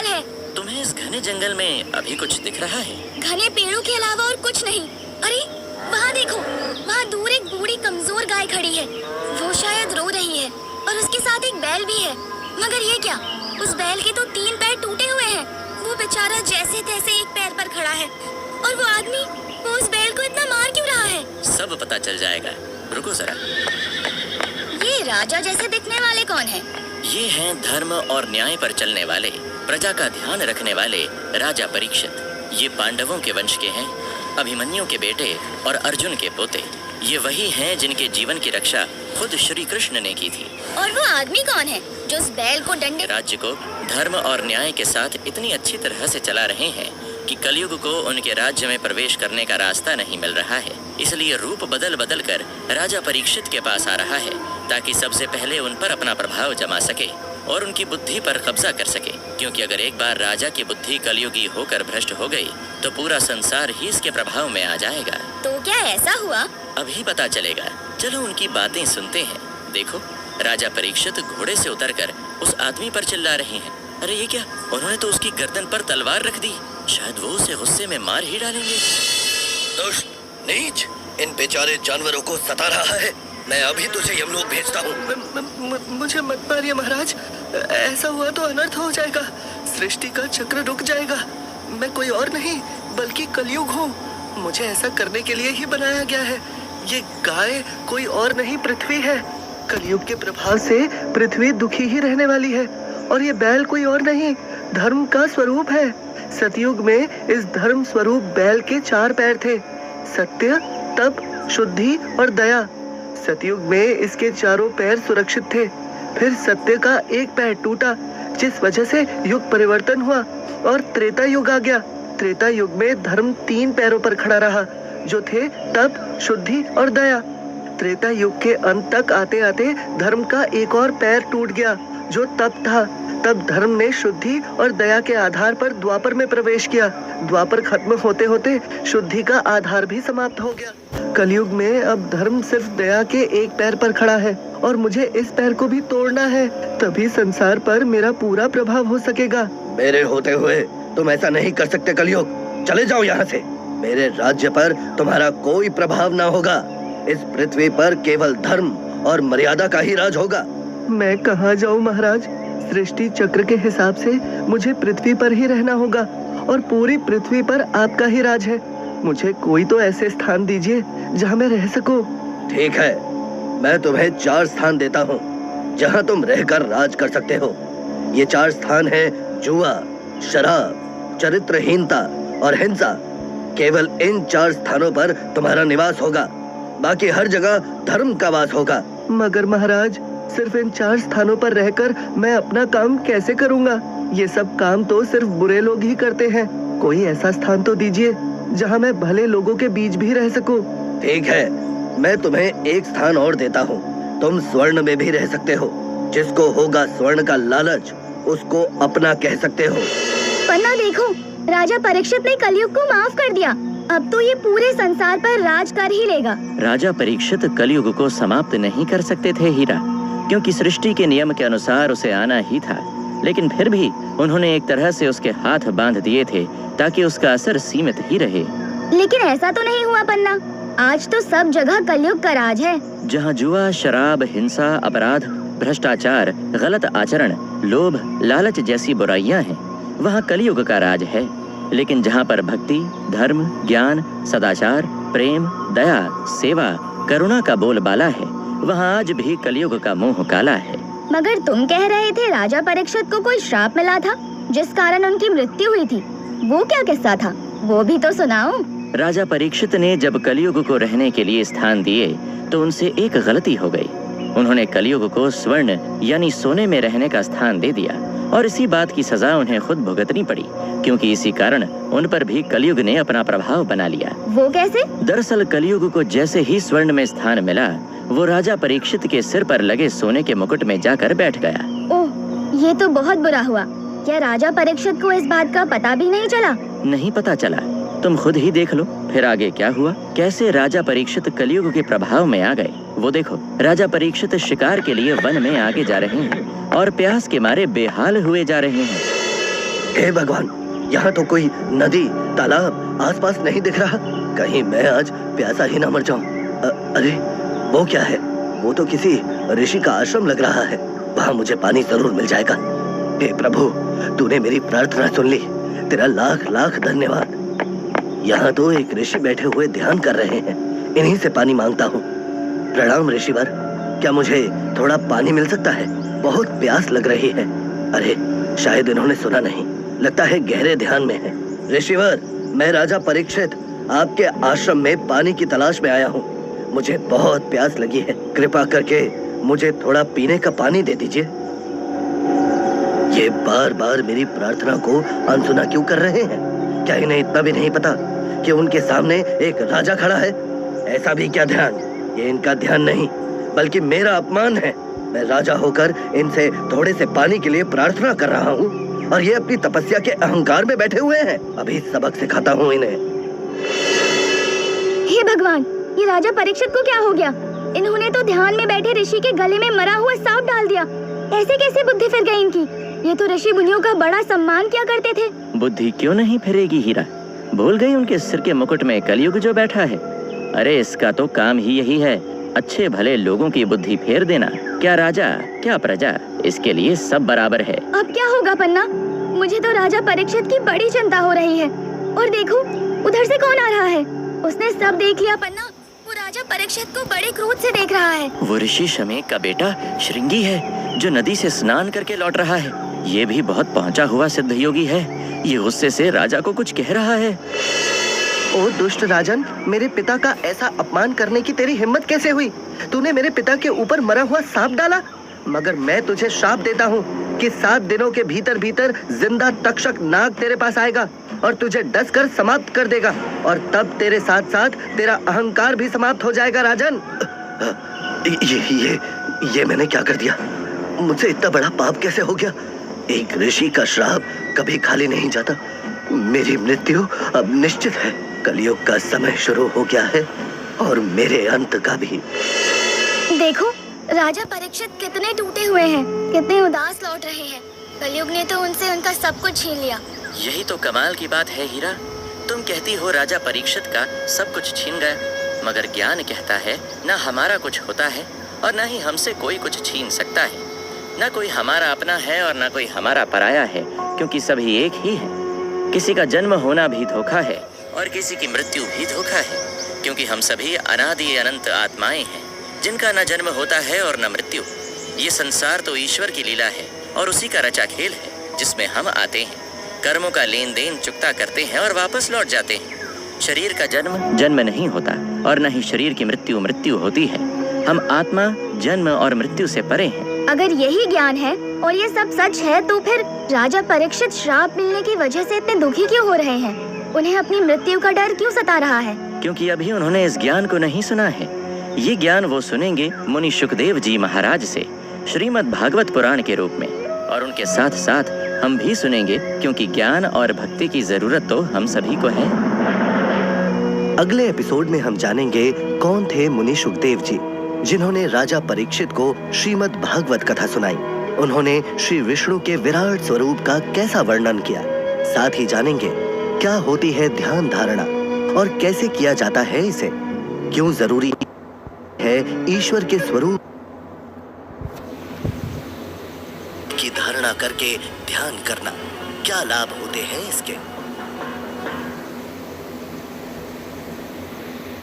हाल है। तुम्हें इस घने जंगल में अभी कुछ दिख रहा है? घने पेड़ों के अलावा और कुछ नहीं। अरे वहाँ देखो, वहाँ दूर एक बूढ़ी कमजोर गाय खड़ी है। वो शायद रो रही है और उसके साथ एक बैल भी है। मगर ये क्या, उस बैल के तो 3 पैर टूटे हुए हैं। वो बेचारा जैसे तैसे एक पैर पर खड़ा है। और वो आदमी, वो उस बैल को इतना मार क्यों रहा है? सब पता चल जाएगा, रुको जरा। ये राजा जैसे दिखने वाले कौन है? ये हैं धर्म और न्याय पर चलने वाले, प्रजा का ध्यान रखने वाले राजा परीक्षित। ये पांडवों के वंश के हैं, अभिमन्यु के बेटे और अर्जुन के पोते। ये वही हैं जिनके जीवन की रक्षा खुद श्री कृष्ण ने की थी। और वो आदमी कौन है जो उस बैल को डंडे? राज्य को धर्म और न्याय के साथ इतनी अच्छी तरह से चला रहे हैं कि कलयुग को उनके राज्य में प्रवेश करने का रास्ता नहीं मिल रहा है। इसलिए रूप बदल बदल कर राजा परीक्षित के पास आ रहा है, ताकि सबसे पहले उन पर अपना प्रभाव जमा सके और उनकी बुद्धि पर कब्जा कर सके। क्योंकि अगर एक बार राजा की बुद्धि कलयुगी होकर भ्रष्ट हो गई तो पूरा संसार ही इसके प्रभाव में आ जाएगा। तो क्या ऐसा हुआ? अभी पता चलेगा, चलो उनकी बातें सुनते हैं। देखो, राजा परीक्षित घोड़े से उतरकर उस आदमी पर चिल्ला रहे हैं। अरे ये क्या, उन्होंने तो उसकी गर्दन पर तलवार रख दी। शायद वो उसे गुस्से में मार ही डालेंगे। दुष्ट, नीच, इन बेचारे जानवरों को सता रहा है। मैं अभी तुझे यमलोक भेजता हूँ। मुझे मत मारिए महाराज, ऐसा हुआ तो अनर्थ हो जाएगा। सृष्टि का चक्र रुक जाएगा। मैं कोई और नहीं बल्कि कलयुग हूँ। मुझे ऐसा करने के लिए ही बनाया गया है। ये गाय कोई और नहीं, पृथ्वी है। कलयुग के प्रभाव से पृथ्वी दुखी ही रहने वाली है। और ये बैल कोई और नहीं, धर्म का स्वरूप है। सतयुग में इस धर्म स्वरूप बैल के 4 पैर थे, सत्य, तप, शुद्धि और दया। सतयुग में इसके चारों पैर सुरक्षित थे। फिर सत्य का एक पैर टूटा, जिस वजह से युग परिवर्तन हुआ और त्रेता युग आ गया। त्रेता युग में धर्म 3 पैरों पर खड़ा रहा, जो थे तप, शुद्धि और दया। त्रेता युग के अंत तक आते आते धर्म का एक और पैर टूट गया, जो तप था। तब धर्म ने शुद्धि और दया के आधार पर द्वापर में प्रवेश किया। द्वापर खत्म होते होते शुद्धि का आधार भी समाप्त हो गया। कलयुग में अब धर्म सिर्फ दया के एक पैर पर खड़ा है और मुझे इस पैर को भी तोड़ना है, तभी संसार पर मेरा पूरा प्रभाव हो सकेगा। मेरे होते हुए तुम ऐसा नहीं कर सकते कलयुग। चले जाओ यहाँ से। मेरे राज्य पर तुम्हारा कोई प्रभाव ना होगा। इस पृथ्वी पर केवल धर्म और मर्यादा का ही राज होगा। मैं कहाँ जाऊँ महाराज? सृष्टि चक्र के हिसाब से मुझे पृथ्वी पर ही रहना होगा और पूरी पृथ्वी पर आपका ही राज है। मुझे कोई तो ऐसे स्थान दीजिए जहाँ मैं रह सकूं। ठीक है, मैं तुम्हें 4 स्थान देता हूँ जहाँ तुम रहकर राज कर सकते हो। ये 4 स्थान हैं जुआ, शराब, चरित्रहीनता और हिंसा। केवल इन 4 स्थानों पर तुम्हारा निवास होगा, बाकी हर जगह धर्म का वास होगा। मगर महाराज, सिर्फ इन 4 स्थानों पर रहकर मैं अपना काम कैसे करूँगा? ये सब काम तो सिर्फ बुरे लोग ही करते हैं। कोई ऐसा स्थान तो दीजिए जहाँ मैं भले लोगों के बीच भी रह सकूं। ठीक है, मैं तुम्हें एक स्थान और देता हूँ। तुम स्वर्ण में भी रह सकते हो। जिसको होगा स्वर्ण का लालच, उसको अपना कह सकते हो। पन्ना देखो, राजा परीक्षित ने कलयुग को माफ कर दिया। अब तो ये पूरे संसार पर राज कर ही लेगा। राजा परीक्षित कलयुग को समाप्त नहीं कर सकते थे हीरा, क्योंकि सृष्टि के नियम के अनुसार उसे आना ही था। लेकिन फिर भी उन्होंने एक तरह से उसके हाथ बांध दिए थे ताकि उसका असर सीमित ही रहे। लेकिन ऐसा तो नहीं हुआ पन्ना। आज तो सब जगह कलयुग का राज है। जहाँ जुआ, शराब, हिंसा, अपराध, भ्रष्टाचार, गलत आचरण, लोभ, लालच जैसी बुराइयां हैं, वहाँ कलयुग का राज है। लेकिन जहाँ पर भक्ति, धर्म, ज्ञान, सदाचार, प्रेम, दया, सेवा, करुणा का बोलबाला है, वहाँ आज भी कलयुग का मुंह काला है। मगर तुम कह रहे थे राजा परीक्षित को कोई श्राप मिला था, जिस कारण उनकी मृत्यु हुई थी। वो क्या किस्सा था? वो भी तो सुनाओ। राजा परीक्षित ने जब कलयुग को रहने के लिए स्थान दिए तो उनसे एक गलती हो गई। उन्होंने कलयुग को स्वर्ण यानी सोने में रहने का स्थान दे दिया और इसी बात की सजा उन्हें खुद भुगतनी पड़ी, क्योंकि इसी कारण उन पर भी कलयुग ने अपना प्रभाव बना लिया। वो कैसे? दरअसल कलयुग को जैसे ही स्वर्ण में स्थान मिला, वो राजा परीक्षित के सिर पर लगे सोने के मुकुट में जाकर बैठ गया। ओह, ये तो बहुत बुरा हुआ। क्या राजा परीक्षित को इस बात का पता भी नहीं चला? नहीं पता चला। तुम खुद ही देख लो फिर आगे क्या हुआ, कैसे राजा परीक्षित कलयुग के प्रभाव में आ गए। वो देखो, राजा परीक्षित शिकार के लिए वन में आगे जा रहे हैं और प्यास के मारे बेहाल हुए जा रहे हैं। हे भगवान, यहाँ तो कोई नदी तालाब आसपास नहीं दिख रहा। कहीं मैं आज प्यासा ही ना मर जाऊं। अरे वो क्या है? वो तो किसी ऋषि का आश्रम लग रहा है। वहाँ मुझे पानी जरूर मिल जाएगा। हे प्रभु, तूने मेरी प्रार्थना सुन ली, तेरा लाख लाख धन्यवाद। यहाँ तो एक ऋषि बैठे हुए ध्यान कर रहे हैं, इन्हीं से पानी मांगता हूँ। प्रणाम ऋषिवर, क्या मुझे थोड़ा पानी मिल सकता है? बहुत प्यास लग रही है। अरे शायद इन्होंने सुना नहीं, लगता है गहरे ध्यान में है। ऋषिवर, मैं राजा परीक्षित आपके आश्रम में पानी की तलाश में आया हूँ। मुझे बहुत प्यास लगी है, कृपा करके मुझे थोड़ा पीने का पानी दे दीजिए। ये बार बार मेरी प्रार्थना को अनसुना क्यों कर रहे हैं? क्या इन्हें इतना भी नहीं पता कि उनके सामने एक राजा खड़ा है? ऐसा भी क्या ध्यान? ये इनका ध्यान नहीं बल्कि मेरा अपमान है। मैं राजा होकर इनसे थोड़े से पानी के लिए प्रार्थना कर रहा हूँ और ये अपनी तपस्या के अहंकार में बैठे हुए हैं। अभी सबक सिखाता हूँ इन्हें। हे भगवान, ये राजा परीक्षित को क्या हो गया? इन्होंने तो ध्यान में बैठे ऋषि के गले में मरा हुआ सांप डाल दिया। ऐसे कैसे बुद्धि फिर गई इनकी? ये तो ऋषि मुनियों का बड़ा सम्मान किया करते थे। बुद्धि क्यों नहीं फिरेगी हीरा? भूल गई उनके सिर के मुकुट में कलयुग जो बैठा है? अरे इसका तो काम ही यही है, अच्छे भले लोगों की बुद्धि फेर देना। क्या राजा क्या प्रजा, इसके लिए सब बराबर है। अब क्या होगा पन्ना? मुझे तो राजा परीक्षित की बड़ी चिंता हो रही है। और देखो, उधर से कौन आ रहा है? उसने सब देख लिया पन्ना। वो राजा परीक्षित को बड़े क्रोध से देख रहा है। वो ऋषि शमेक का बेटा श्रृंगी है, जो नदी से स्नान करके लौट रहा है। ये भी बहुत पहुंचा हुआ सिद्ध योगी है। ये गुस्से से राजा को कुछ कह रहा है। ओ दुष्ट राजन, मेरे पिता का ऐसा अपमान करने की तेरी हिम्मत कैसे हुई? तूने मेरे पिता के ऊपर मरा हुआ सांप डाला। मगर मैं तुझे श्राप देता हूँ कि 7 दिनों के भीतर भीतर जिंदा तक्षक नाग तेरे पास आएगा और तुझे डस कर समाप्त कर देगा, और तब तेरे साथ साथ तेरा अहंकार भी समाप्त हो जाएगा। राजन, ये मैंने क्या कर दिया? मुझसे इतना बड़ा पाप कैसे हो गया? एक ऋषि का श्राप कभी खाली नहीं जाता। मेरी मृत्यु अब निश्चित है। कलयुग का समय शुरू हो गया है और मेरे अंत का भी। देखो, राजा परीक्षित कितने टूटे हुए हैं, कितने उदास लौट रहे हैं। कलयुग ने तो उनसे उनका सब कुछ छीन लिया। यही तो कमाल की बात है हीरा। तुम कहती हो राजा परीक्षित का सब कुछ छीन गया, मगर ज्ञान कहता है ना हमारा कुछ होता है और ना ही हमसे कोई कुछ छीन सकता है। ना कोई हमारा अपना है और ना कोई हमारा पराया है, क्योंकि सभी एक ही है। किसी का जन्म होना भी धोखा है और किसी की मृत्यु भी धोखा है, क्योंकि हम सभी अनादि अनंत आत्माएं हैं, जिनका न जन्म होता है और न मृत्यु। ये संसार तो ईश्वर की लीला है और उसी का रचा खेल है, जिसमें हम आते हैं, कर्मों का लेन देन चुकता करते हैं और वापस लौट जाते हैं। शरीर का जन्म जन्म नहीं होता और न ही शरीर की मृत्यु मृत्यु होती है। हम आत्मा जन्म और मृत्यु से परे हैं। अगर यही ज्ञान है और ये सब सच है, तो फिर राजा परीक्षित श्राप मिलने की वजह से इतने दुखी क्यों हो रहे हैं? उन्हें अपनी मृत्यु का डर क्यों सता रहा है? क्योंकि अभी उन्होंने इस ज्ञान को नहीं सुना है। ये ज्ञान वो सुनेंगे मुनि शुकदेव जी महाराज से श्रीमद् भागवत पुराण के रूप में, और उनके साथ साथ हम भी सुनेंगे, क्योंकि ज्ञान और भक्ति की जरूरत तो हम सभी को है। अगले एपिसोड में हम जानेंगे कौन थे मुनि शुकदेव जी, जिन्होंने राजा परीक्षित को श्रीमद् भागवत कथा सुनाई। उन्होंने श्री विष्णु के विराट स्वरूप का कैसा वर्णन किया। साथ ही जानेंगे क्या होती है ध्यान धारणा और कैसे किया जाता है इसे, क्यों जरूरी है ईश्वर के स्वरूप की धारणा करके ध्यान करना, क्या लाभ होते हैं इसके।